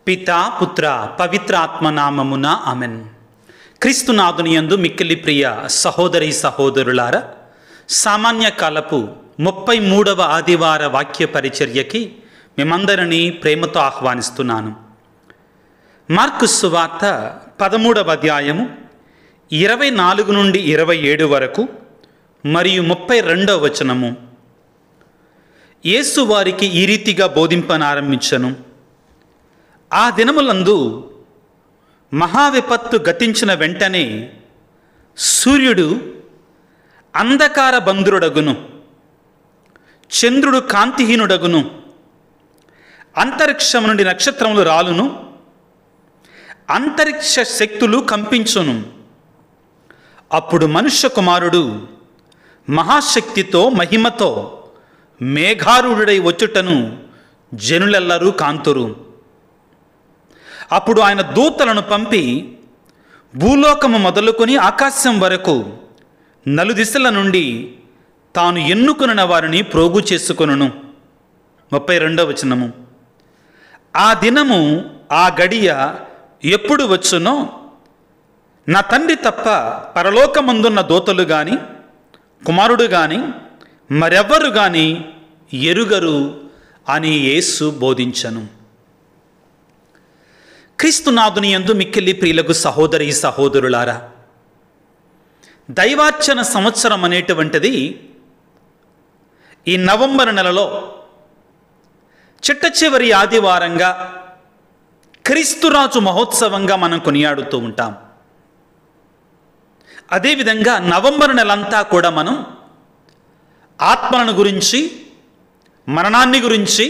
పితా పుత్ర పవిత్రాత్మ నామమున ఆమెన్. క్రీస్తునాథుని యందు మిక్కిలి ప్రియ సహోదరి సహోదరులారా, సామాన్య కాలపు 33వ ఆదివార వాక్య పరిచర్యకి మిమ్మందరినీ ప్రేమతో ఆహ్వానిస్తున్నాను. మార్కు సువార్త 13వ అధ్యాయము 24 నుండి 27 వరకు మరియు 32వ వచనము. యేసు వారికి ఈ రీతిగా బోధింపనారంభించెను. ఆ దినములందు మహావిపత్తు గతించిన వెంటనే సూర్యుడు అంధకార బంధురుడగును, చంద్రుడు కాంతిహీనుడగును, అంతరిక్షము నుండి నక్షత్రములు రాలును, అంతరిక్ష శక్తులు కంపించును. అప్పుడు మనుష్య కుమారుడు మహాశక్తితో మహిమతో మేఘారూఢుడై వచ్చుటను జనులెల్లరూ కాంతురు. అప్పుడు ఆయన దూతలను పంపి భూలోకము మొదలుకొని ఆకాశం వరకు నలుదిశల నుండి తాను ఎన్నుకొనిన వారిని ప్రోగు చేసుకొనును. 32వ వచనము. ఆ దినము ఆ గడియ ఎప్పుడు వచ్చునో నా తండ్రి తప్ప పరలోకమందున్న దూతలు గాని కుమారుడు గాని మరెవ్వరు గాని ఎరుగరు అని యేసు బోధించెను. క్రీస్తునాథుని యందు మిక్కిలి ప్రియులకు సహోదరి సహోదరులారా, దైవార్చన సంవత్సరం అనేటువంటిది ఈ నవంబర్ నెలలో చిట్ట చివరి ఆదివారంగా క్రీస్తురాజు మహోత్సవంగా మనం కొనియాడుతూ ఉంటాం. అదేవిధంగా నవంబర్ నెలంతా కూడా మనం ఆత్మలను గురించి, మరణాన్ని గురించి,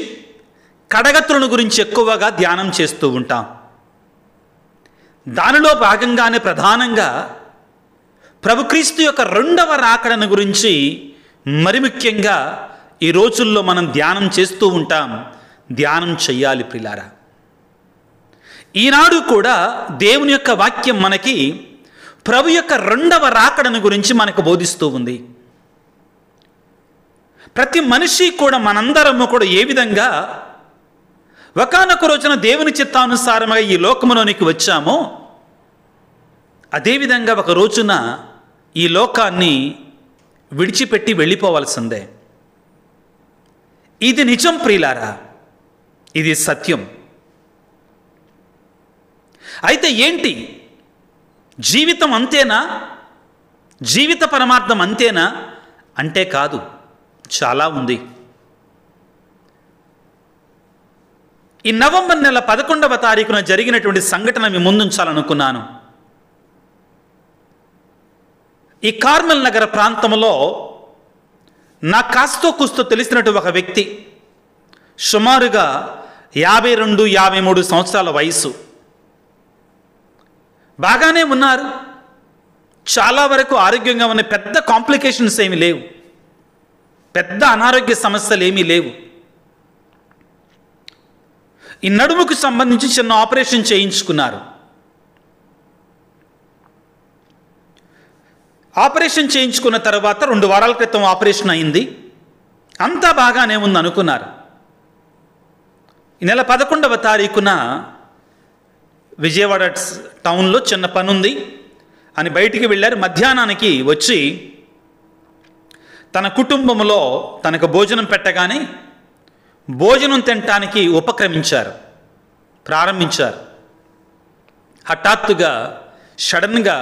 కడగతులను గురించి ఎక్కువగా ధ్యానం చేస్తూ ఉంటాం. దానిలో భాగంగానే ప్రధానంగా ప్రభుక్రీస్తు యొక్క 2వ రాకడను గురించి మరి ముఖ్యంగా ఈ రోజుల్లో మనం ధ్యానం చేస్తూ ఉంటాం, ధ్యానం చెయ్యాలి ప్రియులారా. ఈనాడు కూడా దేవుని యొక్క వాక్యం మనకి ప్రభు యొక్క 2వ రాకడను గురించి మనకు బోధిస్తూ ఉంది. ప్రతి మనిషి కూడా, మనందరము కూడా ఏ విధంగా ఒకానొక రోజున దేవుని చిత్తానుసారంగా ఈ లోకములోనికి వచ్చామో అదేవిధంగా ఒక రోజున ఈ లోకాన్ని విడిచిపెట్టి వెళ్ళిపోవాల్సిందే. ఇది నిజం ప్రియులారా, ఇది సత్యం. అయితే ఏంటి, జీవితం అంతేనా, జీవిత పరమార్థం అంతేనా అంటే కాదు, చాలా ఉంది. ఈ నవంబర్ నెల 11వ తారీఖున జరిగినటువంటి సంఘటన మీ ముందుంచాలనుకున్నాను. ఈ కార్మెల్ నగర ప్రాంతంలో నాకు కాస్తో కూస్తో తెలిసినట్టు ఒక వ్యక్తి, సుమారుగా 52-53 సంవత్సరాల వయసు, బాగానే ఉన్నారు, చాలా వరకు ఆరోగ్యంగా ఉన్న, పెద్ద కాంప్లికేషన్స్ ఏమీ లేవు, పెద్ద అనారోగ్య సమస్యలు ఏమీ లేవు. ఈ నడుముకు సంబంధించి చిన్న ఆపరేషన్ చేయించుకున్నారు. ఆపరేషన్ చేయించుకున్న తర్వాత 2 వారాల క్రితం ఆపరేషన్ అయింది, అంతా బాగానే ఉంది అనుకున్నారు. ఈ నెల 11వ తారీఖున విజయవాడ టౌన్లో చిన్న పని ఉంది అని బయటికి వెళ్ళారు. మధ్యాహ్నానికి వచ్చి తన కుటుంబంలో తనకు భోజనం పెట్టగానే భోజనం తినటానికి ప్రారంభించారు. హఠాత్తుగా సడన్గా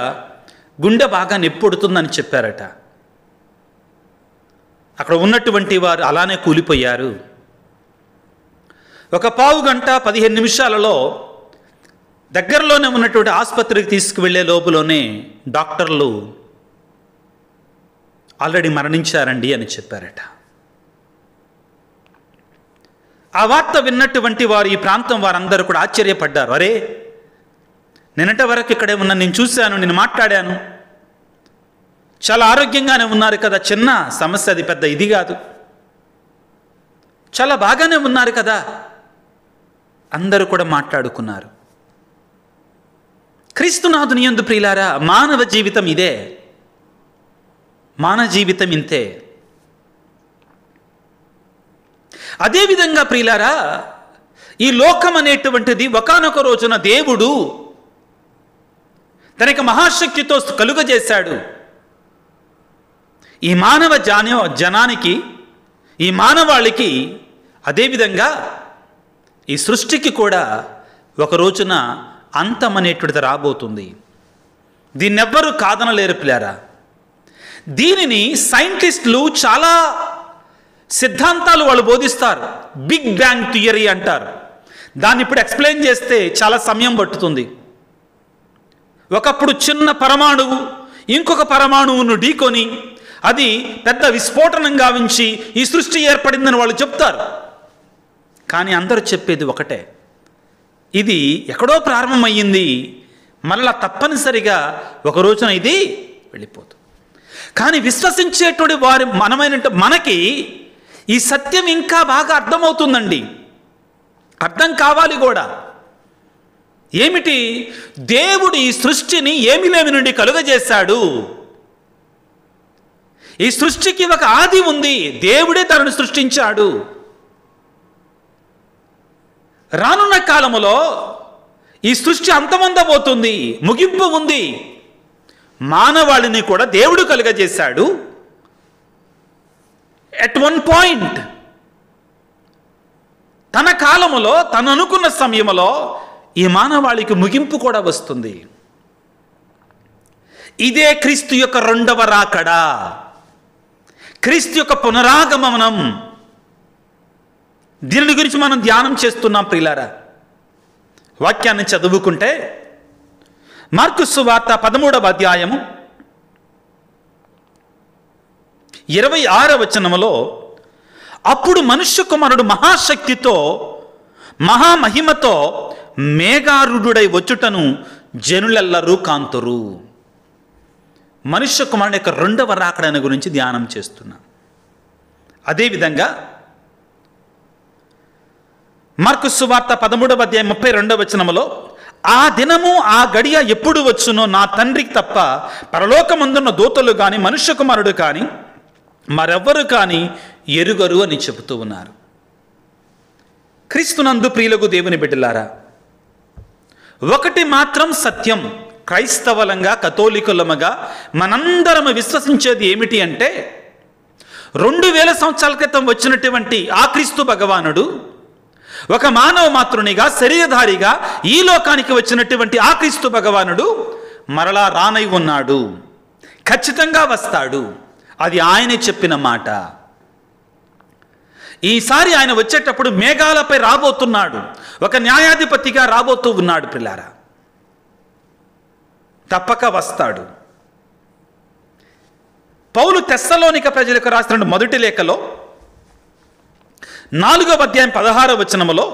గుండె బాగా నొప్పుడుతుందని చెప్పారట. అక్కడ ఉన్నటువంటి వారు అలానే కూలిపోయారు. ఒక పావు గంట 15 నిమిషాలలో దగ్గరలోనే ఉన్నటువంటి ఆసుపత్రికి తీసుకువెళ్ళే లోపులోనే డాక్టర్లు ఆల్రెడీ మరణించారండి అని చెప్పారట. ఆ వార్త విన్నటువంటి వారు, ఈ ప్రాంతం వారందరూ కూడా ఆశ్చర్యపడ్డారు. అరే, నిన్నటి వరకు ఇక్కడే ఉన్నా, నేను చూశాను, నేను మాట్లాడాను, చాలా ఆరోగ్యంగానే ఉన్నారు కదా, చిన్న సమస్య, అది పెద్ద ఇది కాదు, చాలా బాగానే ఉన్నారు కదా, అందరూ కూడా మాట్లాడుకున్నారు. క్రీస్తునాథుని యందు ప్రియులారా, మానవ జీవితం ఇదే, మానవ జీవితం ఇంతే. అదేవిధంగా ప్రియులారా, ఈ లోకం అనేటువంటిది ఒకానొక రోజున దేవుడు తనకి మహాశక్తితో కలుగజేశాడు. ఈ మానవ జనానికి, ఈ మానవాళికి, అదేవిధంగా ఈ సృష్టికి కూడా ఒక రోజున అంతం అనేటువంటిది రాబోతుంది. దీన్నెవ్వరూ కాదనలేరు పిల్లారా. దీనిని సైంటిస్టులు చాలా సిద్ధాంతాలు వాళ్ళు బోధిస్తారు. బిగ్ బ్యాంగ్ థియరీ అంటారు. దాన్ని ఇప్పుడు ఎక్స్ప్లెయిన్ చేస్తే చాలా సమయం పట్టుతుంది. ఒకప్పుడు చిన్న పరమాణువు ఇంకొక పరమాణువును ఢీకొని అది పెద్ద విస్ఫోటనం గావించి ఈ సృష్టి ఏర్పడిందని వాళ్ళు చెప్తారు. కానీ అందరూ చెప్పేది ఒకటే, ఇది ఎక్కడో ప్రారంభమయ్యింది, మళ్ళా తప్పనిసరిగా ఒక రోజున ఇది వెళ్ళిపోతుంది. కానీ విశ్వసించేటువంటి వారి మనకి ఈ సత్యం ఇంకా బాగా అర్థమవుతుందండి. అర్థం కావాలి కూడా. ఏమిటి? దేవుడు ఈ సృష్టిని ఏమి లేమి నుండి కలుగజేశాడు. ఈ సృష్టికి ఒక ఆది ఉంది. దేవుడే తనను సృష్టించాడు. రానున్న కాలములో ఈ సృష్టి అంతమొందబోతుంది, ముగింపు ఉంది. మానవాళిని కూడా దేవుడు కలుగజేశాడు. ఎట్ వన్ పాయింట్ తన కాలములో, తను అనుకున్న సమయంలో ఈ మానవాళికి ముగింపు కూడా వస్తుంది. ఇదే క్రీస్తు యొక్క రెండవ రాకడా, క్రీస్తు యొక్క పునరాగమనం. దీని గురించి మనం ధ్యానం చేస్తున్నాం ప్రియులారా. వాక్యాన్ని చదువుకుంటే మార్కు సువార్త 13వ అధ్యాయము 26వ వచనములో, అప్పుడు మనుష్య కుమారుడు మహాశక్తితో మహామహిమతో మేఘారూఢుడై వచ్చుటను జనులెల్లరూ కాంతురు. మనుష్య కుమారుని యొక్క రెండవ రాకడని గురించి ధ్యానం చేస్తున్నాం. అదేవిధంగా మార్కు సువార్త 13వ అధ్యాయం 32వ వచనములో, ఆ దినము ఆ గడియ ఎప్పుడు వచ్చునో నా తండ్రికి తప్ప పరలోకమందున్న దూతలు కానీ మనుష్య కుమారుడు కానీ మరెవ్వరు కానీ ఎరుగరు అని చెబుతూ ఉన్నారు. క్రీస్తునందు ప్రియులకు దేవుని బిడ్డలారా, ఒకటి మాత్రం సత్యం. క్రైస్తవులంగా, కథోలికులముగా మనందరం విశ్వసించేది ఏమిటి అంటే, 2000 సంవత్సరాల క్రితం వచ్చినటువంటి ఆ క్రీస్తు భగవానుడు ఒక మానవ మాతృనిగా, శరీరధారిగా ఈ లోకానికి వచ్చినటువంటి ఆ క్రీస్తు భగవానుడు మరలా రానై ఉన్నాడు. ఖచ్చితంగా వస్తాడు. అది ఆయనే చెప్పిన మాట. ఈసారి ఆయన వచ్చేటప్పుడు మేఘాలపై రాబోతున్నాడు. ఒక న్యాయాధిపతిగా రాబోతూ ఉన్నాడు పిల్లారా. తప్పక వస్తాడు. పౌలు తెస్సలోనిక ప్రజలకు రాసిన మొదటి లేఖలో 4వ అధ్యాయం 16వ వచనములో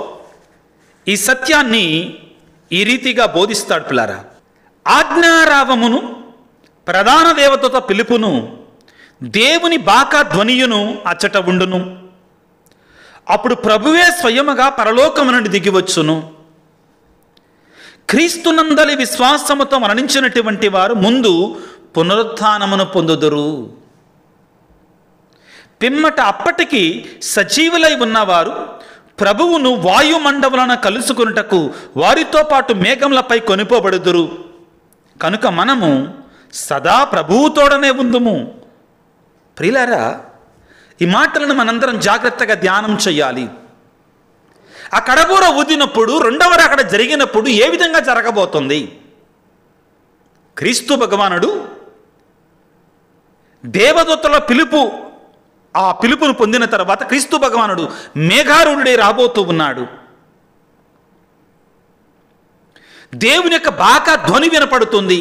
ఈ సత్యాన్ని ఈ రీతిగా బోధిస్తాడు పిల్లారా. ఆజ్ఞారావమును, ప్రధాన దేవతత పిలుపును, దేవుని బాకా ధ్వనియును అచ్చట ఉండును. అప్పుడు ప్రభువే స్వయముగా పరలోకము నుండి దిగివచ్చును. క్రీస్తునందలి విశ్వాసముతో మరణించినటువంటి వారు ముందు పునరుత్థానమును పొందుదురు. పిమ్మట అప్పటికి సజీవులై ఉన్నవారు ప్రభువును వాయుమండములను కలుసుకొనుటకు వారితో పాటు మేఘములపై కొనిపోబడుదురు. కనుక మనము సదా ప్రభువుతోడనే ఉందుము. ప్రియులారా, ఈ మాటలను మనందరం జాగ్రత్తగా ధ్యానం చేయాలి. ఆ కడబూర ఊదినప్పుడు, రెండవ రాకడ జరిగినప్పుడు ఏ విధంగా జరగబోతుంది? క్రీస్తు భగవానుడు దేవదూతల పిలుపు, ఆ పిలుపును పొందిన తర్వాత క్రీస్తు భగవానుడు మేఘారూఢుడై రాబోతూ ఉన్నాడు. దేవుని యొక్క బాకా ధ్వని వినపడుతుంది.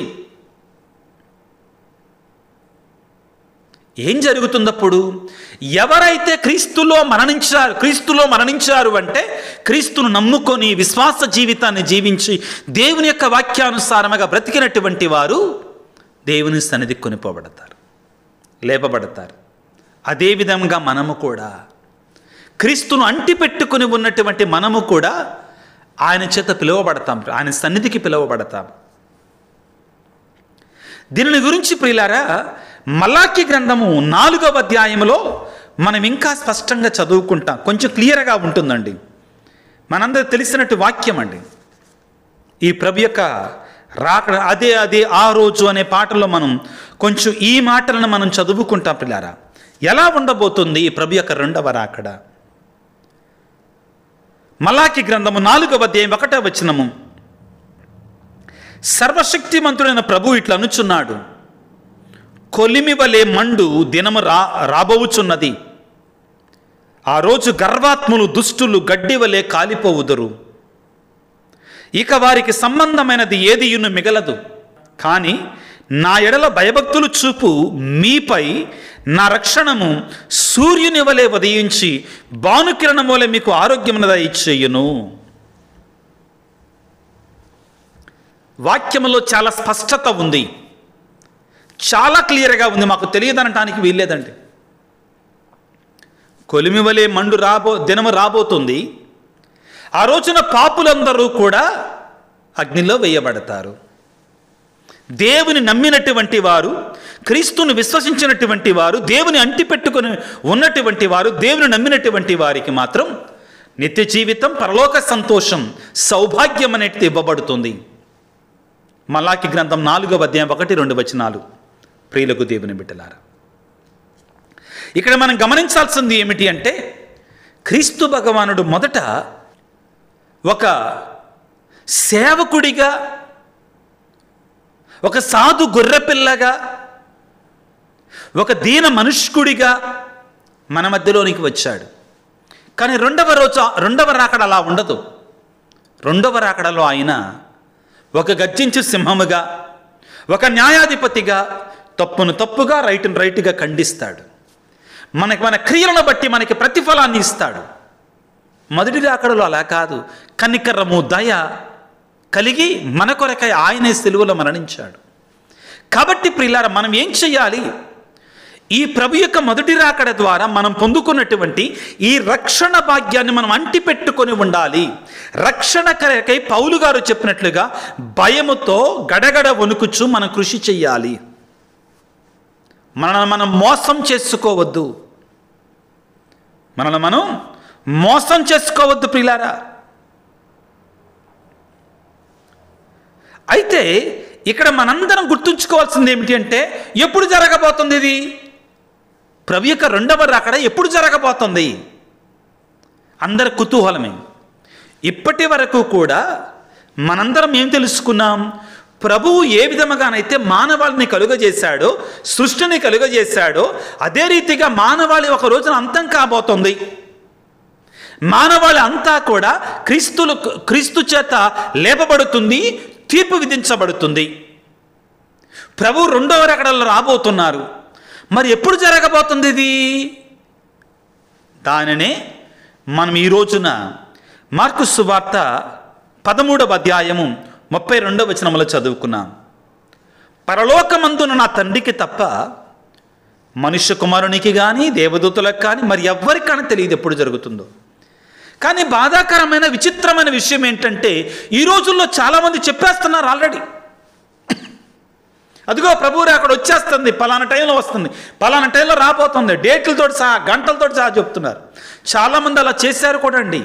ఏం జరుగుతుందప్పుడు? ఎవరైతే క్రీస్తులో మరణించారు అంటే క్రీస్తును నమ్ముకొని విశ్వాస జీవితాన్ని జీవించి దేవుని యొక్క వాక్యానుసారముగా బ్రతికినటువంటి వారు దేవుని సన్నిధికి కొనిపోబడతారు, లేపబడతారు. అదేవిధంగా మనము కూడా క్రీస్తును అంటిపెట్టుకుని ఉన్నటువంటి మనము కూడా ఆయన చేత పిలువబడతాం, ఆయన సన్నిధికి పిలువబడతాం. దీనిని గురించి ప్రియులారా మలాకి గ్రంథము 4వ అధ్యాయంలో మనం ఇంకా స్పష్టంగా చదువుకుంటాం. కొంచెం క్లియర్గా ఉంటుందండి. మనందరూ తెలిసినట్టు వాక్యం అండి. ఈ ప్రభు యొక్క రాకడ అదే ఆ రోజు అనే పాటలో మనం కొంచెం ఈ మాటలను మనం చదువుకుంటాం పిల్లారా. ఎలా ఉండబోతుంది ఈ ప్రభు యొక్క రెండవ రాకడ? మలాకి గ్రంథము 4వ అధ్యాయం 1వ వచనము. సర్వశక్తిమంతుడైన ప్రభు ఇట్లా అనుచున్నాడు, కొలిమి వలె మండు దినము రాబోవుచున్నది. ఆ రోజు గర్వాత్ములు దుష్టులు గడ్డి వలె కాలిపోవుదురు. ఇక వారికి సంబంధమైనది ఏదియును మిగలదు. కానీ నా ఎడల భయభక్తులు చూపు మీపై నా రక్షణము సూర్యుని వలె ఉదయించి భానుకిరణం వలె మీకు ఆరోగ్యమును దయచేయును. వాక్యములో చాలా స్పష్టత ఉంది, చాలా క్లియర్గా ఉంది. మాకు తెలియదనటానికి వీల్లేదండి. కొలిమి వలె మండు దినము రాబోతుంది. ఆ రోజున పాపులందరూ కూడా అగ్నిలో వేయబడతారు. దేవుని నమ్మినటువంటి వారు, క్రీస్తును విశ్వసించినటువంటి వారు, దేవుని అంటిపెట్టుకుని ఉన్నటువంటి వారు, దేవుని నమ్మినటువంటి వారికి మాత్రం నిత్య జీవితం, పరలోక సంతోషం, సౌభాగ్యం అనేది ఇవ్వబడుతుంది. మలాకి గ్రంథం 4వ అధ్యాయం 1-2 వచనాలు. ప్రియులకు దేవుని బిడ్డలారా, ఇక్కడ మనం గమనించాల్సింది ఏమిటి అంటే, క్రీస్తు భగవానుడు మొదట ఒక సేవకుడిగా, ఒక సాధు గొర్రెపిల్లగా, ఒక దీన మనుష్కుడిగా మన మధ్యలోనికి వచ్చాడు. కానీ రెండవ రాకడ అలా ఉండదు. రెండవ రాకడలో ఆయన ఒక గర్జించు సింహముగా, ఒక న్యాయాధిపతిగా తప్పును తప్పుగా, రైటును రైటుగా ఖండిస్తాడు. మన క్రియలను బట్టి మనకి ప్రతిఫలాన్ని ఇస్తాడు. మొదటి రాకడలో అలా కాదు. కనికరము, దయ కలిగి మన కొరకై ఆయనే సిలువలో మరణించాడు. కాబట్టి ప్రియులారా, మనం ఏం చేయాలి? ఈ ప్రభు యొక్క మొదటి రాకడ ద్వారా మనం పొందుకున్నటువంటి ఈ రక్షణ భాగ్యాన్ని మనం అంటిపెట్టుకొని ఉండాలి. రక్షణ కొరకై పౌలు గారు చెప్పినట్లుగా భయముతో గడగడ వణుకుచు మనం కృషి చెయ్యాలి. మనల్ని మనం మోసం చేసుకోవద్దు. మనల్ని మనం మోసం చేసుకోవద్దు ప్రియులారా. అయితే ఇక్కడ మనందరం గుర్తుంచుకోవాల్సింది ఏమిటి అంటే, ఎప్పుడు జరగబోతుంది ఇది? ప్రభు యొక్క రెండవ రాకడ ఎప్పుడు జరగబోతుంది? అందరి కుతూహలమే. ఇప్పటి వరకు కూడా మనందరం ఏం తెలుసుకున్నాం? ప్రభువు ఏ విధముగానైతే మానవాళిని కలుగజేశాడో, సృష్టిని కలుగజేశాడో, అదే రీతిగా మానవాళి ఒక రోజున అంతం కాబోతుంది. మానవాళి అంతా కూడా క్రీస్తు చేత లేపబడుతుంది, తీర్పు విధించబడుతుంది. ప్రభు రెండవ రాకడలో రాబోతున్నారు. మరి ఎప్పుడు జరగబోతుంది ఇది? దానినే మనం ఈ రోజున మార్కు సువార్త 13వ అధ్యాయము 32వ వచనములో చదువుకున్నాం. పరలోకమందున నా తండ్రికి తప్ప మనుష్య కుమారునికి కానీ దేవదూతలకు కానీ మరి ఎవ్వరికైనా తెలియదు ఎప్పుడు జరుగుతుందో. కానీ బాధాకరమైన విచిత్రమైన విషయం ఏంటంటే, ఈ రోజుల్లో చాలామంది చెప్పేస్తున్నారు ఆల్రెడీ. అదిగో ప్రభువు అక్కడ వచ్చేస్తుంది, పలానా టైంలో వస్తుంది, పలానా టైంలో రాబోతుంది, డేట్లతో సహా, గంటలతో సహా చెప్తున్నారు. చాలామంది అలా చేశారు కూడా అండి.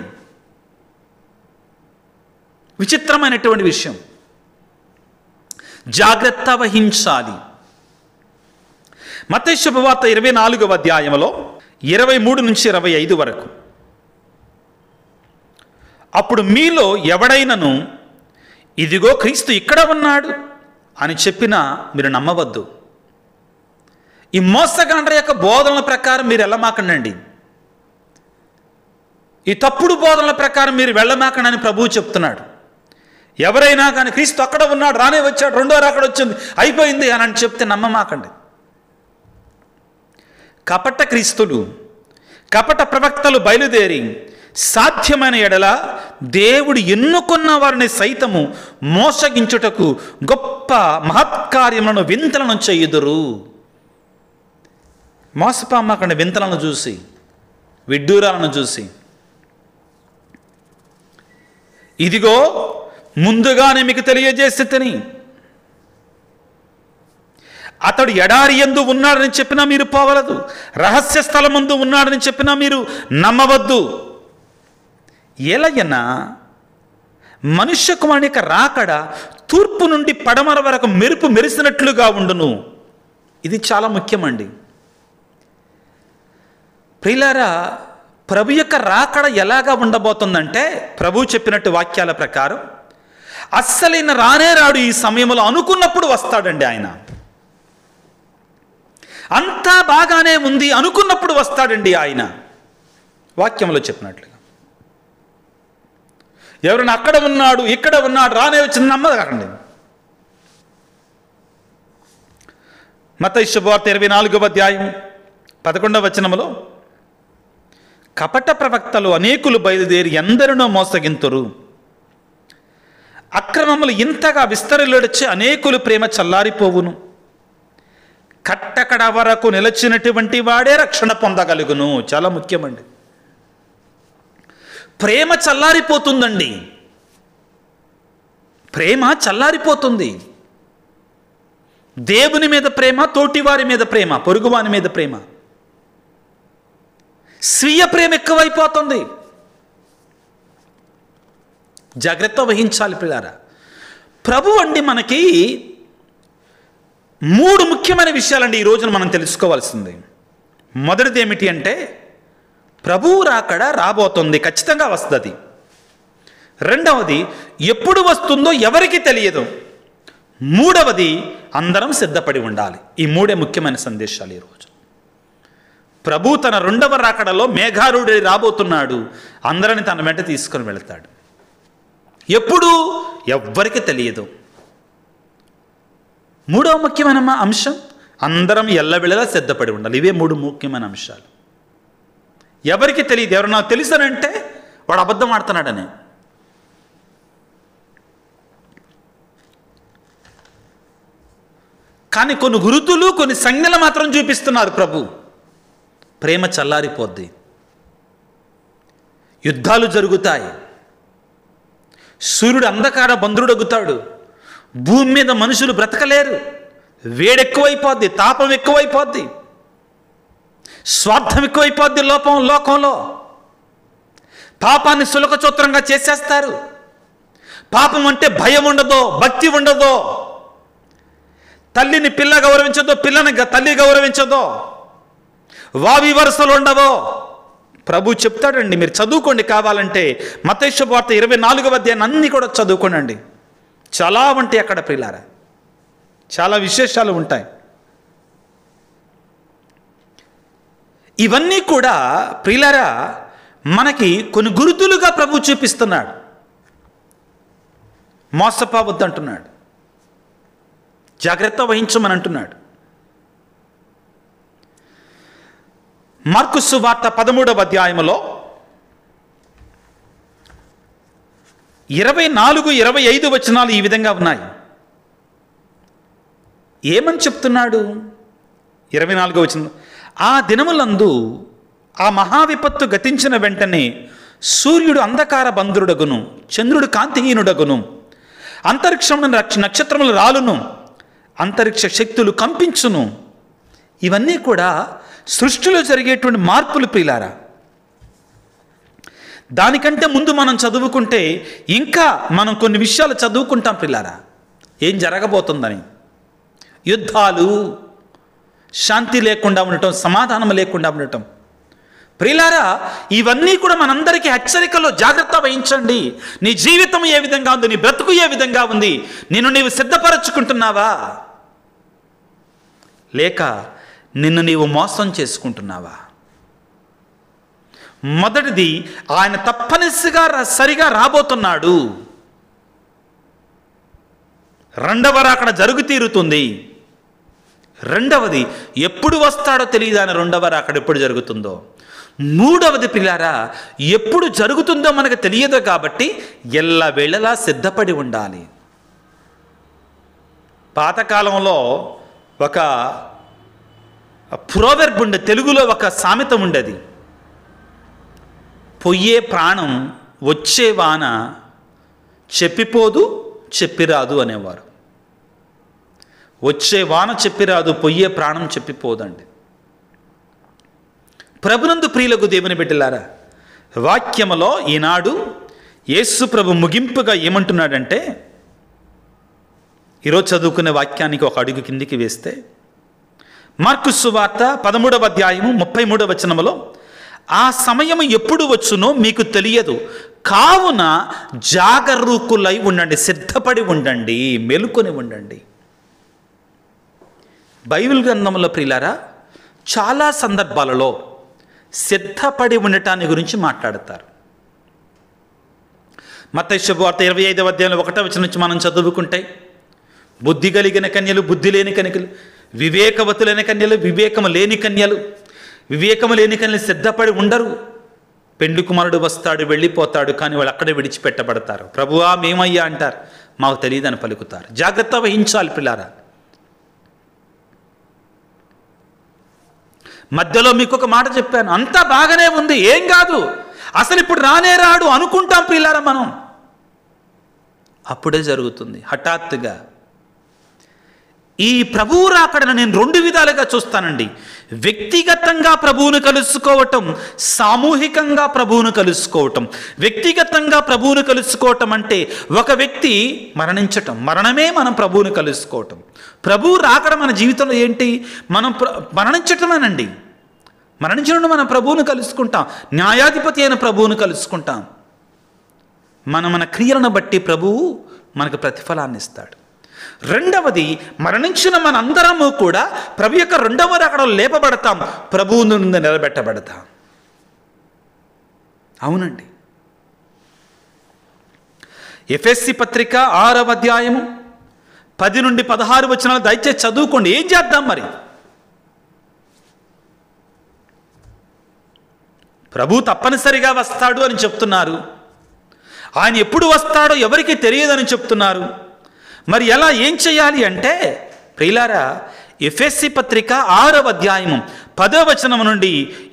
విచిత్రమైనటువంటి విషయం. జాగ్రత్త వహించాలి. మత్తయి శుభవార్త 24వ అధ్యాయంలో 23-25 వరకు. అప్పుడు మీలో ఎవడైనను ఇదిగో క్రీస్తు ఇక్కడ ఉన్నాడు అని చెప్పినా మీరు నమ్మవద్దు. ఈ మోసగాండ్ర యొక్క బోధనల ప్రకారం మీరు వెళ్ళమాకండి. ఈ తప్పుడు బోధనల ప్రకారం మీరు వెళ్ళమాకండి అని ప్రభువు చెప్తున్నాడు. ఎవరైనా కానీ క్రీస్తు అక్కడ ఉన్నాడు, రానే వచ్చాడు, రెండో రాకడ వచ్చింది, అయిపోయింది అని చెప్తే నమ్మమాకండి. కపట క్రీస్తులు, కపట ప్రవక్తలు బయలుదేరి సాధ్యమైన ఎడల దేవుడు ఎన్నుకున్న వారిని సైతము మోసగించుటకు గొప్ప మహత్కార్యములను, వింతలను చేయుదురు. మోసపామకండి వింతలను చూసి, విడ్డూరాలను చూసి. ఇదిగో ముందుగానే మీకు తెలియజేసి తిని, అతడు ఎడారి యందు ఉన్నాడని చెప్పినా మీరు పోవలదు, రహస్య స్థలమందు ఉన్నాడని చెప్పినా మీరు నమ్మవద్దు. ఎలయన మనుష్య కుమారుని యొక్క రాకడ తూర్పు నుండి పడమర వరకు మెరుపు మెరిసినట్లుగా ఉండును. ఇది చాలా ముఖ్యమండి. ప్రియులారా, ప్రభు యొక్క రాకడ ఎలాగా ఉండబోతుందంటే, ప్రభు చెప్పినట్టు వాక్యాల ప్రకారం అస్సలైన రానే రాడు. ఈ సమయంలో అనుకున్నప్పుడు వస్తాడండి ఆయన. అంతా బాగానే ఉంది అనుకున్నప్పుడు వస్తాడండి ఆయన. వాక్యంలో చెప్పినట్లుగా ఎవరైనా అక్కడ ఉన్నాడు ఇక్కడ ఉన్నాడు రానే వచ్చింది నమ్మకండి. మత్తయి శుభవార్త 24వ అధ్యాయం 11వ వచనములో, కపట ప్రవక్తలు అనేకులు బయలుదేరి ఎందరినో మోసగింతురు, అక్రమములు ఇంతగా విస్తరిల్లొడచి అనేకులు ప్రేమ చల్లారిపోవును, కట్టకడ వరకు నిలచినటువంటి వాడే రక్షణ పొందగలుగును. చాలా ముఖ్యమండి. ప్రేమ చల్లారిపోతుందండి. ప్రేమ చల్లారిపోతుంది. దేవుని మీద ప్రేమ, తోటివారి మీద ప్రేమ, పొరుగువాని మీద ప్రేమ, స్వీయ ప్రేమ ఎక్కువైపోతుంది. జాగ్రత్త వహించాలి పిల్లారా. ప్రభు అండి మనకి 3 ముఖ్యమైన విషయాలండి ఈ రోజున మనం తెలుసుకోవాల్సింది. మొదటిది ఏమిటి అంటే, ప్రభువు రాకడ రాబోతుంది, ఖచ్చితంగా వస్తుంది. రెండవది, ఎప్పుడు వస్తుందో ఎవరికి తెలియదు. మూడవది, అందరం సిద్ధపడి ఉండాలి. ఈ 3 ముఖ్యమైన సందేశాలు ఈరోజు. ప్రభు తన 2వ రాకడలో మేఘారూఢుడై రాబోతున్నాడు. అందరిని తన వెంట తీసుకొని వెళతాడు. ఎప్పుడు ఎవ్వరికి తెలియదు. 3వ ముఖ్యమైన అంశం, అందరం ఎల్లవేళలా సిద్ధపడి ఉండాలి. ఇవే 3 ముఖ్యమైన అంశాలు. ఎవరికి తెలియదు. ఎవరు నాకు తెలుసనంటే వాడు అబద్ధం ఆడుతున్నాడని. కానీ కొన్ని గురుతులు, కొన్ని సంజ్ఞలు మాత్రం చూపిస్తున్నారు ప్రభు. ప్రేమ చల్లారిపోద్ది, యుద్ధాలు జరుగుతాయి, సూర్యుడు అంధకార బంధుడగుతాడు, భూమి మీద మనుషులు బ్రతకలేరు, వేడెక్కువైపోద్ది, తాపం ఎక్కువైపోద్ది, స్వార్థం ఎక్కువైపోద్ది లోకంలో. పాపాన్ని సులకచూత్రంగా చేసేస్తారు. పాపం అంటే భయం ఉండదో, భక్తి ఉండదో, తల్లిని పిల్ల గౌరవించదో, పిల్లని తల్లి గౌరవించదో, వావి వరుసలు ఉండవో. ప్రభు చెప్తాడండి, మీరు చదువుకోండి కావాలంటే. మత్తయి శుభవార్త 24వ అధ్యాయాన్ని అన్నీ కూడా చదువుకోనండి. చాలా ఉంటాయి అక్కడ ప్రియులారా, చాలా విశేషాలు ఉంటాయి. ఇవన్నీ కూడా ప్రియులారా మనకి కొన్ని గురుతులుగా ప్రభు చూపిస్తున్నాడు. మోసపోవద్దంటున్నాడు, జాగ్రత్త వహించమని అంటున్నాడు. మార్కు సువార్త 13వ అధ్యాయములో 24, 25 వచనాలు ఈ విధంగా ఉన్నాయి. ఏమని చెప్తున్నాడు? 24వ వచనం, ఆ దినములందు ఆ మహావిపత్తు గతించిన వెంటనే సూర్యుడు అంధకార బంధుడగును, చంద్రుడు కాంతిహీనుడగును, అంతరిక్షమున నక్షత్రములు రాలును, అంతరిక్ష శక్తులు కంపించును. ఇవన్నీ కూడా సృష్టిలో జరిగేటువంటి మార్పులు ప్రియులారా. దానికంటే ముందు మనం చదువుకుంటే ఇంకా మనం కొన్ని విషయాలు చదువుకుంటాం ప్రియులారా, ఏం జరగబోతుందని. యుద్ధాలు, శాంతి లేకుండా ఉండటం, సమాధానం లేకుండా ఉండటం. ప్రియులారా, ఇవన్నీ కూడా మనందరికీ హెచ్చరికలో. జాగ్రత్త వహించండి. నీ జీవితం ఏ విధంగా ఉంది, నీ బ్రతుకు ఏ విధంగా ఉంది, నిన్ను నీవు సిద్ధపరచుకుంటున్నావా, లేక నిన్ను నీవు మోసం చేసుకుంటున్నావా? మొదటిది, ఆయన తప్పనిసరిగా సరిగా రాబోతున్నాడు. రెండవ రాకడ జరుగు తీరుతుంది. రెండవది, ఎప్పుడు వస్తాడో తెలియదు ఆయన రెండవ రాకడ ఎప్పుడు జరుగుతుందో. మూడవది పిల్లారా, ఎప్పుడు జరుగుతుందో మనకు తెలియదు కాబట్టి ఎల్లవేళలా సిద్ధపడి ఉండాలి. పాతకాలంలో ఒక ప్రోవెర్బ్ ఉండే, తెలుగులో ఒక సామెత ఉండేది. పొయ్యే ప్రాణం వచ్చే వాన చెప్పిపోదు చెప్పిరాదు అనేవారు. వచ్చే వాన చెప్పిరాదు, పొయ్యే ప్రాణం చెప్పిపోదండి. ప్రభునందు ప్రియులకు దేవుని బిడ్డలారా, వాక్యములో ఈనాడు యేసు ప్రభు ముగింపుగా ఏమంటున్నాడంటే, ఈరోజు చదువుకునే వాక్యానికి ఒక అడుగు కిందికి వేస్తే, మార్కు సువార్త 13వ అధ్యాయము 33వ వచనములో, ఆ సమయం ఎప్పుడు వచ్చునో మీకు తెలియదు, కావున జాగరూకులై ఉండండి, సిద్ధపడి ఉండండి, మెలుకొని ఉండండి. బైబిల్ గ్రంథంలో ప్రియులారా చాలా సందర్భాలలో సిద్ధపడి ఉండటాన్ని గురించి మాట్లాడతారు. మత్తయి శుభవార్త 25వ అధ్యాయంలో 1వ వచనం నుంచి మనం చదువుకుంటే, బుద్ధి కలిగిన కన్యలు, బుద్ధి లేని కన్యలు, వివేకవతులైన కన్యలు, వివేకము లేని కన్యలు. వివేకము లేని కన్యలు సిద్ధపడి ఉండరు. పెండ్లి కుమారుడు వస్తాడు, వెళ్ళిపోతాడు, కానీ వాళ్ళు అక్కడే విడిచిపెట్టబడతారు. ప్రభువా మేమయ్యా అంటారు, మాకు తెలియదని పలుకుతారు. జాగ్రత్త వహించాలి పిల్లారా. మధ్యలో మీకు ఒక మాట చెప్పాను, అంతా బాగానే ఉంది, ఏం కాదు, అసలు ఇప్పుడు రానే రాడు అనుకుంటాం పిల్లారా మనం. అప్పుడే జరుగుతుంది హఠాత్తుగా. ఈ ప్రభువు రాకడను నేను 2 విధాలుగా చూస్తానండి. వ్యక్తిగతంగా ప్రభువును కలుసుకోవటం, సామూహికంగా ప్రభువును కలుసుకోవటం. వ్యక్తిగతంగా ప్రభువును కలుసుకోవటం అంటే ఒక వ్యక్తి మరణించటం, మరణమే మనం ప్రభువును కలుసుకోవటం. ప్రభువు రాకడ మన జీవితంలో ఏంటి? మనం మరణించటమేనండి. మరణించడం మనం ప్రభువును కలుసుకుంటాం, న్యాయాధిపతి అయిన ప్రభువును కలుసుకుంటాం. మన క్రియలను బట్టి ప్రభువు మనకు ప్రతిఫలాన్ని ఇస్తాడు. రెండవది, మరణించిన మనందరము కూడా ప్రభు యొక్క 2వ రాకడలో లేపబడతాం, ప్రభువు నుండి నిలబెట్టబడతాం. అవునండి. ఎఫెసీ పత్రిక 6వ అధ్యాయము 10 నుండి 16 వచనాలు దయచేసి చదువుకోండి. ఏం చేద్దాం మరి? ప్రభు తప్పనిసరిగా వస్తాడు అని చెప్తున్నారు. ఆయన ఎప్పుడు వస్తాడో ఎవరికి తెలియదని చెప్తున్నారు. మరి ఎలా, ఏం చేయాలి అంటే ప్రియులారా, ఎఫెసీ పత్రిక 6వ అధ్యాయము 10వ వచనం నుండి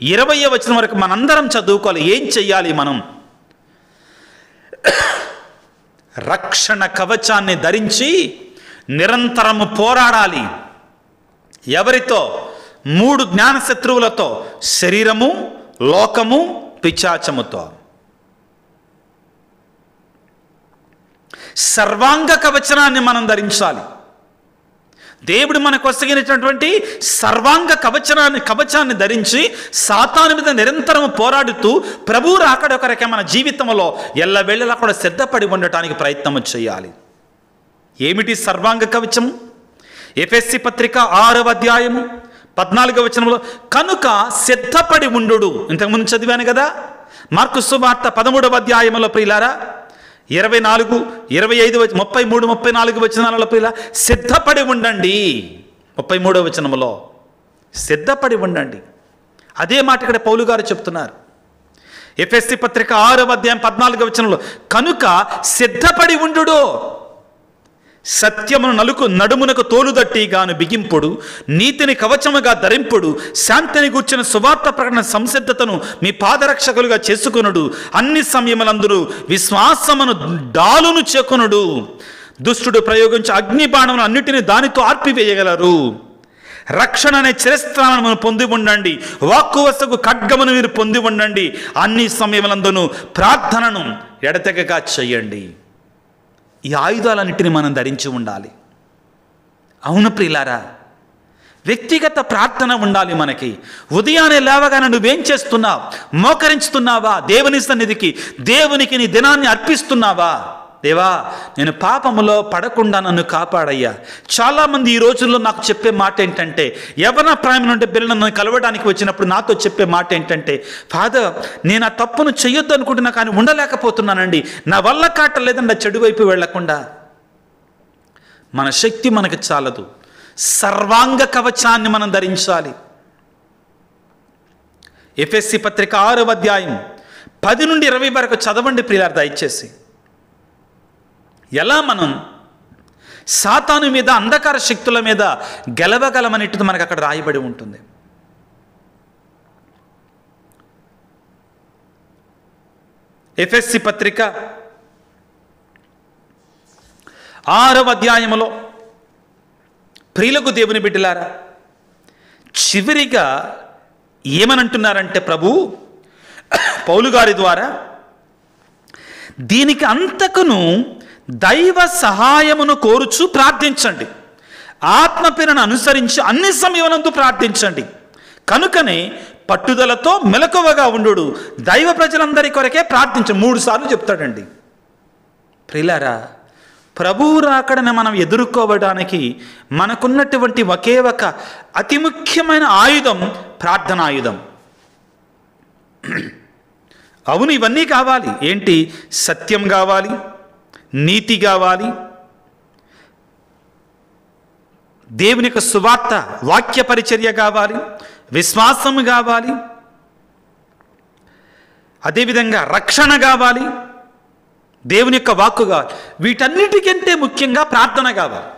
20వ వచనం వరకు మనందరం చదువుకోవాలి. ఏం చెయ్యాలి మనం? రక్షణ కవచాన్ని ధరించి నిరంతరము పోరాడాలి. ఎవరితో? 3 జ్ఞాన శత్రువులతో, శరీరము, లోకము, పిశాచముతో. సర్వాంగ కవచనాన్ని మనం ధరించాలి. దేవుడు మనకు వసగినటువంటి సర్వాంగ కవచాన్ని ధరించి సాతాను మీద నిరంతరం పోరాడుతూ ప్రభువు రాకడ కొరకే మన జీవితంలో ఎల్లవేళలా కూడా సిద్ధపడి ఉండటానికి ప్రయత్నం చేయాలి. ఏమిటి సర్వాంగ కవచము? ఎఫెసీ పత్రిక 6వ అధ్యాయము 14వ వచనంలో, కనుక సిద్ధపడి ఉండు. ఇంతకుముందు చదివాను కదా. మార్కు సువార్త 13వ అధ్యాయంలో ప్రియులారా 24, 25, 33, 34 వచనాలలో ప్రియులారా సిద్ధపడి ఉండండి. 33వ వచనంలో సిద్ధపడి ఉండండి. అదే మాట ఇక్కడ పౌలు గారు చెప్తున్నారు. ఎఫెసీ పత్రిక 6వ అధ్యాయం 14వ వచనంలో, కనుక సిద్ధపడి ఉండు, సత్యమును నడుమునకు తోలుదట్టిగాను బిగింపుడు, నీతిని కవచముగా ధరింపుడు, శాంతిని గూర్చిన సువార్త ప్రకటన సంసిద్ధతను మీ పాదరక్షకులుగా చేసుకొనుడు, అన్ని సమయములందును విశ్వాసమును డాలును చేకొనుడు, దుష్టుడు ప్రయోగించి అగ్ని బాణమును అన్నిటిని దానితో ఆర్పివేయగలరు. రక్షణ అనే చిరస్త్రాలను పొంది ఉండండి, వాక్కువసకు ఖడ్గమును మీరు పొంది ఉండండి, అన్ని సమయములందును ప్రార్థనను ఎడతెగక చెయ్యండి. ఈ ఆయుధాలన్నింటినీ మనం ధరించి ఉండాలి. అవును ప్రియులారా, వ్యక్తిగత ప్రార్థన ఉండాలి మనకి. ఉదయాన్నే లేవగానే నువ్వేం చేస్తున్నావు? మోకరించుతున్నావా దేవుని సన్నిధికి? దేవునికి నీ దినాన్ని అర్పిస్తున్నావా? దేవా, నేను పాపములో పడకుండా నన్ను కాపాడయ్యా. చాలామంది ఈ రోజుల్లో నాకు చెప్పే మాట ఏంటంటే, యవ్వన ప్రాయం నుండి బిడ్డలను కలవడానికి వచ్చినప్పుడు నాతో చెప్పే మాట ఏంటంటే, ఫాదర్, నేను ఆ తప్పును చెయ్యొద్దు అనుకుంటున్నా, కానీ ఉండలేకపోతున్నానండి, నా వల్ల కాటలేదండి ఆ చెడు వైపు వెళ్లకుండా. మన శక్తి మనకు చాలదు, సర్వాంగ కవచాన్ని మనం ధరించాలి. ఎఫెసీ పత్రిక 6వ అధ్యాయం 10 నుండి 20 వరకు చదవండి ప్రియులారా దయచేసి. ఎలా మనం సాతాను మీద, అంధకార శక్తుల మీద గెలవగలమనేటిది మనకు అక్కడ రాయబడి ఉంటుంది. ఎఫెసీ పత్రిక 6వ అధ్యాయములో ప్రియులకు దేవుని బిడ్డలారా చివరిగా ఏమనంటున్నారంటే, ప్రభు పౌలు గారి ద్వారా దీనికి అంతకును దైవ సహాయమును కోరుచు ప్రార్థించండి, ఆత్మ పేరును అనుసరించి అన్ని సమయమునందు ప్రార్థించండి, కనుకనే పట్టుదలతో మెలకువగా ఉండు, దైవ ప్రజలందరి కొరకే ప్రార్థించండి. 3 సార్లు చెప్తాడండి. ప్రియులారా, ప్రభువు రాకడని మనం ఎదుర్కోవడానికి మనకున్నటువంటి ఒకే ఒక అతి ముఖ్యమైన ఆయుధం ప్రార్థనాయుధం. అవును, ఇవన్నీ కావాలి. ఏంటి? సత్యం కావాలి, నీతి కావాలి, దేవుని యొక్క సువార్త వాక్య పరిచర్య కావాలి, విశ్వాసం కావాలి, అదేవిధంగా రక్షణ కావాలి, దేవుని యొక్క వాక్కు కావాలి. వీటన్నిటికంటే ముఖ్యంగా ప్రార్థన కావాలి.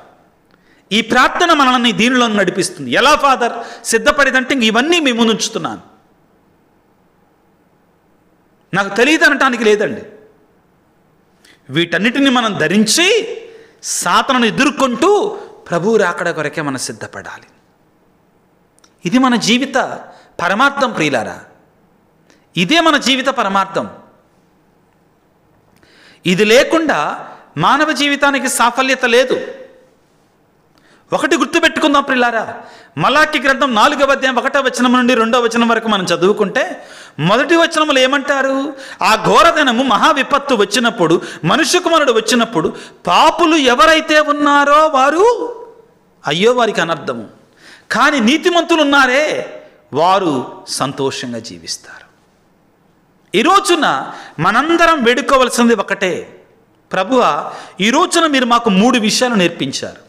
ఈ ప్రార్థన మనల్ని దీనిలో నడిపిస్తుంది. ఎలా ఫాదర్ సిద్ధపడేదంటే ఇవన్నీ మీ ముందు ఉంచుతున్నాను, నాకు తెలియదు అనటానికి లేదండి. వీటన్నిటిని మనం ధరించి సాతానును ఎదుర్కొంటూ ప్రభువు రాకడ కొరకే మనం సిద్ధపడాలి. ఇది మన జీవిత పరమార్థం ప్రియులారా, ఇదే మన జీవిత పరమార్థం. ఇది లేకుండా మానవ జీవితానికి సాఫల్యత లేదు. ఒకటి గుర్తుపెట్టుకుందాం ప్రియులారా, మలాకి గ్రంథం 4వ అధ్యాయం 1వ వచనం నుండి 2వ వచనం వరకు మనం చదువుకుంటే, మొదటి వచనములు ఏమంటారు? ఆ ఘోరదినము మహా విపత్తు వచ్చినప్పుడు, మనుష్య కుమారుడు వచ్చినప్పుడు పాపులు ఎవరైతే ఉన్నారో వారు అయ్యో వారికి అనర్థము, కానీ నీతిమంతులు ఉన్నారే వారు సంతోషంగా జీవిస్తారు. ఈ రోజున మనందరం వేడుకోవలసింది ఒకటే, ప్రభువా ఈ రోజున మీరు మాకు 3 విషయాలు నేర్పించారు.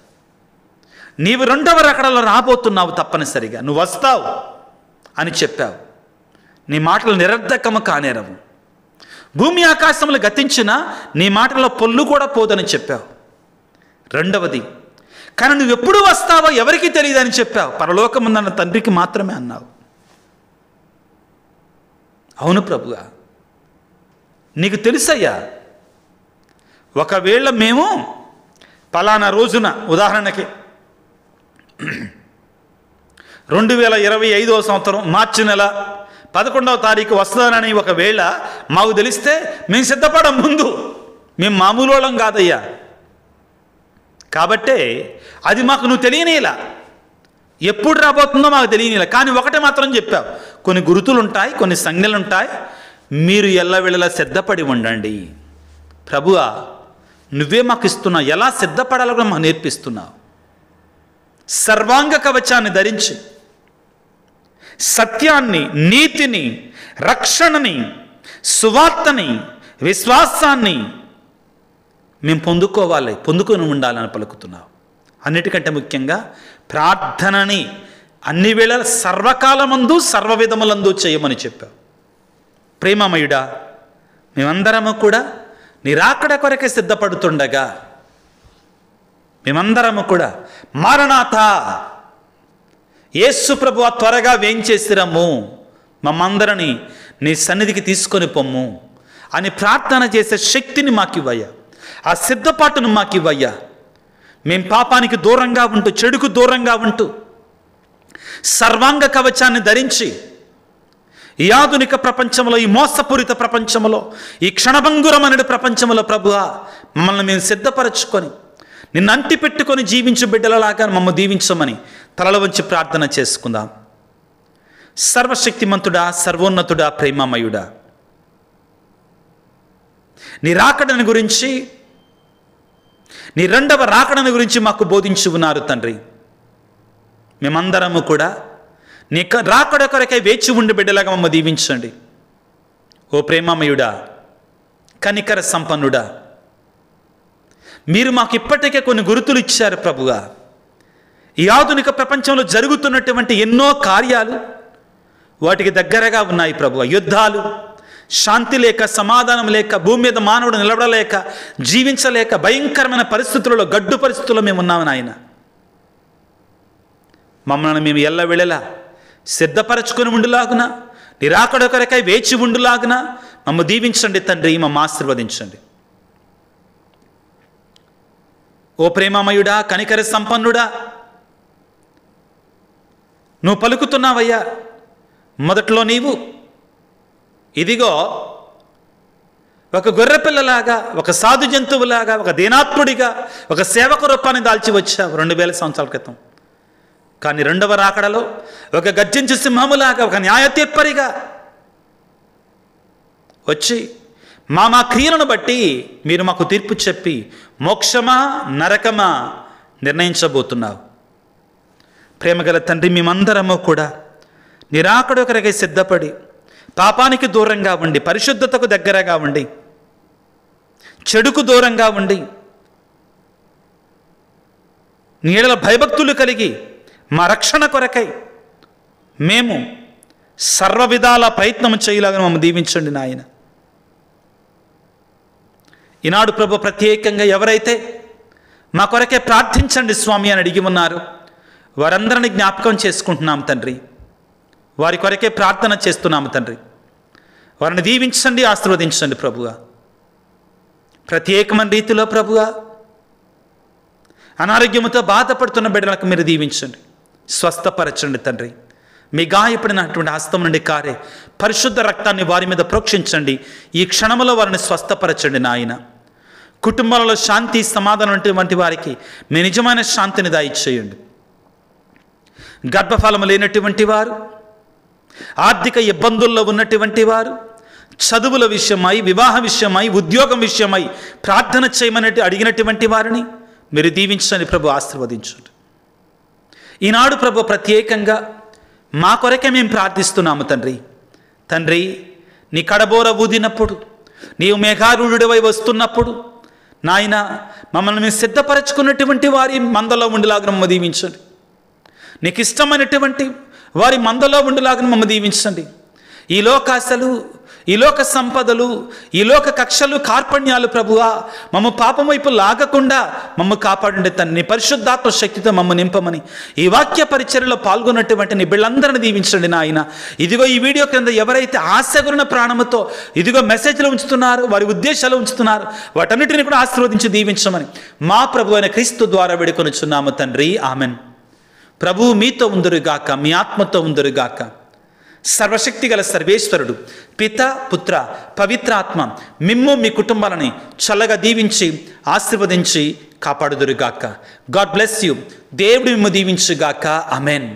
నీవు 2వ రాకడలో రాబోతున్నావు, తప్పనిసరిగా నువ్వు వస్తావు అని చెప్పావు. నీ మాటలు నిరర్ధకము కానేరవు. భూమి ఆకాశములు గతించినా నీ మాటలో పొల్లు కూడా పోదని చెప్పావు. 2వది, కానీ నువ్వు ఎప్పుడు వస్తావో ఎవరికి తెలియదని చెప్పావు. పరలోకమున్న తండ్రికి మాత్రమే అన్నావు. అవును ప్రభువా, నీకు తెలుసయ్యా. ఒకవేళ మేము పలానా రోజున, ఉదాహరణకి 2025వ సంవత్సరం మార్చి నెల 11వ తారీఖు వస్తుందని ఒకవేళ మాకు తెలిస్తే మేము సిద్ధపడం ముందు, మేము మామూలు వాళ్ళం కాదయ్యా. కాబట్టే అది మాకు నువ్వు తెలియనేలా, ఎప్పుడు రాబోతుందో మాకు తెలియనేలా. కానీ ఒకటి మాత్రం చెప్పావు, కొన్ని గుర్తులు ఉంటాయి, కొన్ని సంజ్ఞలు ఉంటాయి, మీరు ఎల్లవేళలా సిద్ధపడి ఉండండి. ప్రభువా నువ్వే మాకు ఇస్తున్నావు, ఎలా సిద్ధపడాలో కూడా మాకు నేర్పిస్తున్నావు. సర్వాంగ కవచాన్ని ధరించి సత్యాన్ని, నీతిని, రక్షణని, సువార్తని, విశ్వాసాన్ని మేము పొందుకొని ఉండాలని పలుకుతున్నావు. అన్నిటికంటే ముఖ్యంగా ప్రార్థనని అన్ని వేళల సర్వకాలమందు సర్వవిధములందు చేయమని చెప్పావు. ప్రేమమయుడా, మేమందరము కూడా నీ రాకడ కొరకే సిద్ధపడుతుండగా, మేమందరము కూడా మారనాథ యేసు ప్రభువా త్వరగా వేంచేసిరమ్ము, మమ్మందరిని నీ సన్నిధికి తీసుకొని పొమ్ము అని ప్రార్థన చేసే శక్తిని మాకివ్వయ్యా, ఆ సిద్ధపాటును మాకివ్వయ్యా. మేం పాపానికి దూరంగా ఉంటూ, చెడుకు దూరంగా ఉంటూ, సర్వాంగ కవచాన్ని ధరించి ఈ ఆధునిక ప్రపంచంలో, ఈ మోసపూరిత ప్రపంచంలో, ఈ క్షణభంగురమనే ప్రపంచంలో ప్రభువా మమ్మల్ని మేము సిద్ధపరచుకొని నిన్ను అంటి పెట్టుకొని జీవించు బిడ్డలలాగా మమ్మల్ని దీవించమని తలల వంచి ప్రార్థన చేసుకుందాం. సర్వశక్తిమంతుడా, సర్వోన్నతుడా, ప్రేమమయుడా, నీ రాకడని గురించి, నీ 2వ రాకడని గురించి మాకు బోధించి ఉన్నారు తండ్రి. మేమందరము కూడా నీ రాకడ కొరకై వేచి ఉండి బిడ్డలాగా మమ్మల్ని దీవించండి. ఓ ప్రేమమయుడా, కనికర సంపన్నుడా, మీరు మాకు ఇప్పటికే కొన్ని గుర్తులు ఇచ్చారు ప్రభుగా. ఈ ఆధునిక ప్రపంచంలో జరుగుతున్నటువంటి ఎన్నో కార్యాలు వాటికి దగ్గరగా ఉన్నాయి ప్రభువా. యుద్ధాలు, శాంతి లేక, సమాధానం లేక, భూమి మీద మానవుడు నిలబడలేక, జీవించలేక, భయంకరమైన పరిస్థితులలో, గడ్డు పరిస్థితుల్లో మేము ఉన్నాము నాయన. మమ్మల్ని మేము ఎల్లవేళలా సిద్ధపరచుకొని ఉండులాగున, నీ రాకడ కొరకై వేచి ఉండులాగున మమ్మ దీవించండి తండ్రి, మమ్మ ఆశీర్వదించండి. ఓ ప్రేమమయుడా, కనికర సంపన్నుడా, నువ్వు పలుకుతున్నావయ్యా. మొదట్లో నీవు ఇదిగో ఒక గొర్రెపిల్లలాగా, ఒక సాధు జంతువులాగా, ఒక దీనాత్ముడిగా, ఒక సేవక రూపాన్ని దాల్చి వచ్చావు 2000 సంవత్సరాల క్రితం. కానీ రెండవ రాకడలో ఒక గర్జించు సింహములాగా, ఒక న్యాయ తీర్పరిగా వచ్చి మా క్రియలను బట్టి మీరు మాకు తీర్పు చెప్పి మోక్షమా నరకమా నిర్ణయించబోతున్నావు. ప్రేమగల తండ్రి, మేమందరము కూడా నిరాకడ కొరకై సిద్ధపడి పాపానికి దూరంగా ఉండి, పరిశుద్ధతకు దగ్గరగా ఉండి, చెడుకు దూరంగా ఉండి, నీడల భయభక్తులు కలిగి మా రక్షణ కొరకై మేము సర్వ విధాల ప్రయత్నం చేయలాగా మమ్మల్ని దీవించండి నాయన. ఈనాడు ప్రభు ప్రత్యేకంగా ఎవరైతే మా కొరకే ప్రార్థించండి స్వామి అని అడిగి ఉన్నారు, వారందరిని జ్ఞాపకం చేసుకుంటున్నాం తండ్రి. వారి కొరకే ప్రార్థన చేస్తున్నాము తండ్రి. వారిని దీవించండి, ఆశీర్వదించండి ప్రభువా. ప్రత్యేకమైన రీతిలో ప్రభువా అనారోగ్యముతో బాధపడుతున్న బిడ్డలకు మీరు దీవించండి, స్వస్థపరచండి తండ్రి. మీ గాయపడినటువంటి హస్తం నుండి కారే పరిశుద్ధ రక్తాన్ని వారి మీద ప్రోక్షించండి. ఈ క్షణంలో వారిని స్వస్థపరచండి నాయన. కుటుంబాలలో శాంతి సమాధానం వంటి వారికి మీ నిజమైన శాంతిని దయచేయండి. గర్భఫలము లేనటువంటి వారు, ఆర్థిక ఇబ్బందుల్లో ఉన్నటువంటి వారు, చదువుల విషయమై, వివాహ విషయమై, ఉద్యోగం విషయమై ప్రార్థన చేయమని అడిగినటువంటి వారిని మీరు దీవించండి ప్రభు, ఆశీర్వదించండి. ఈనాడు ప్రభు ప్రత్యేకంగా మా కొరకే మేము ప్రార్థిస్తున్నాము తండ్రి. తండ్రి, నీ కడబోర ఊదినప్పుడు, నీవు మేఘారూఢుడివై వస్తున్నప్పుడు నాయన మమ్మల్ని మేము సిద్ధపరచుకున్నటువంటి వారి మందలో ఉండేలాగా మమ్మల్ని దీవించండి. నీకు ఇష్టమైనటువంటి వారి మందలో ఉండేలాగా మమ్మల్ని దీవించండి. ఈ లోకాశలు, ఈ లోక సంపదలు, ఈ లోక కక్షలు, కార్పణ్యాలు ప్రభువా మమ్మ పాపం వైపు లాగకుండా మమ్మ కాపాడండి తండ్రి. నీ పరిశుద్ధాత్మ శక్తితో మమ్మ నింపమని ఈ వాక్య పరిచర్యలో పాల్గొన్నటువంటి నీ బిళ్ళందరినీ దీవించండి నాయన. ఇదిగో ఈ వీడియో క్రింద ఎవరైతే ఆశగుణ ప్రాణముతో ఇదిగో మెసేజ్లు ఉంచుతున్నారు, వారి ఉద్దేశాలు ఉంచుతున్నారు, వాటన్నిటిని కూడా ఆశీర్వదించి దీవించమని మా ప్రభు అయిన క్రీస్తు ద్వారా వేడుకొనుచున్నాము తండ్రి. ఆమెన్. ప్రభువు మీతో ఉందురుగాక, మీ ఆత్మతో ఉందురుగాక. సర్వశక్తి గల సర్వేశ్వరుడు పిత, పుత్ర, పవిత్రాత్మ మిమ్ము మీ కుటుంబాలని చల్లగా దీవించి ఆశీర్వదించి కాపాడుదురుగాక. God bless you. దేవుడు మిమ్ము దీవించుగాక. ఆమెన్.